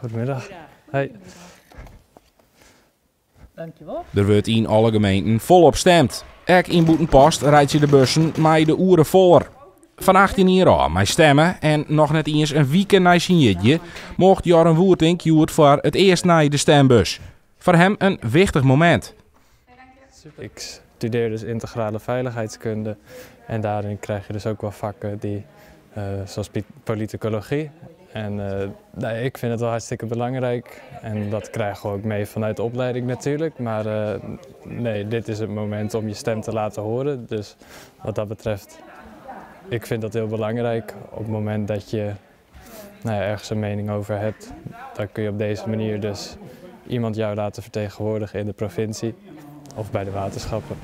Goedemiddag. Hey. Dankjewel. Er wordt in alle gemeenten volop stemd. Ook in Boetenpost rijdt je de bussen maar de uren voller. Van 18 jaar aan met stemmen en nog net eens een weekend na signeertje mocht Joren Woertink Joert voor het eerst naar de stembus. Voor hem een wichtig moment. Ik studeer dus integrale veiligheidskunde en daarin krijg je dus ook wel vakken die, zoals politicologie. En ik vind het wel hartstikke belangrijk en dat krijgen we ook mee vanuit de opleiding natuurlijk. Maar nee, dit is het moment om je stem te laten horen. Dus wat dat betreft, ik vind dat heel belangrijk. Op het moment dat je ergens een mening over hebt, dan kun je op deze manier dus iemand jou laten vertegenwoordigen in de provincie of bij de waterschappen.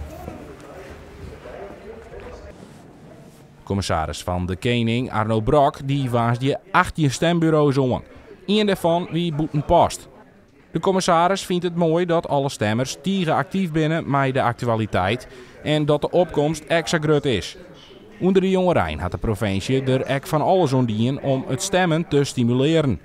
Commissaris van de Koning, Arno Brok, die waast je 18 stembureaus om. Eén daarvan wie Boetenpost. De commissaris vindt het mooi dat alle stemmers tegen actief binnen met de actualiteit en dat de opkomst extra groot is. Onder de jongerijn had de provincie er ook van alles aan dienen om het stemmen te stimuleren.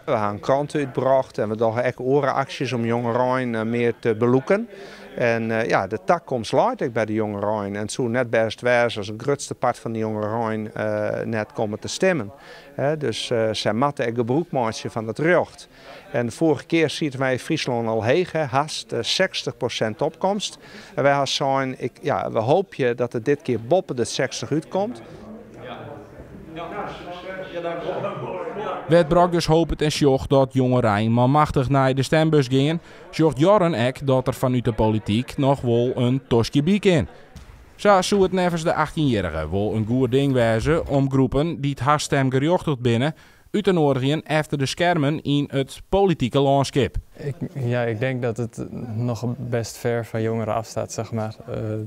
We hebben kranten uitgebracht en we doen ook orenacties om jongeren meer te beloeken. En de tak komt sluit bij de jongeren. En het zou net best wezen als een grootste part van de jongeren net komen te stemmen. Dus zij moeten een gebruik maken van het recht. En de vorige keer zien wij Friesland al heeg, haast 60% opkomst. En wij zijn, we hopen dat het dit keer boven de 60 uitkomt. Werd Brok dus hoopt en sjocht dat jongeren manmachtig naar de stembus gingen, sjocht Joren ek dat er vanuit de politiek nog wel een tosje biek in. Zo zou het nevens de 18-jarige wel een goed ding wezen om groepen die het haststem gerjochteld binnen uit te nodigen achter de schermen in het politieke landschap. Ik denk dat het nog best ver van jongeren afstaat, zeg maar.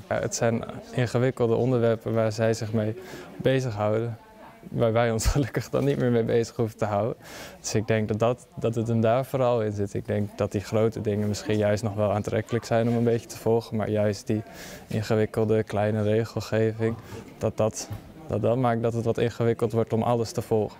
Het zijn ingewikkelde onderwerpen waar zij zich mee bezighouden. Waar wij ons gelukkig dan niet meer mee bezig hoeven te houden. Dus ik denk dat het hem daar vooral in zit. Ik denk dat die grote dingen misschien juist nog wel aantrekkelijk zijn om een beetje te volgen. Maar juist die ingewikkelde kleine regelgeving, dat maakt dat het wat ingewikkeld wordt om alles te volgen.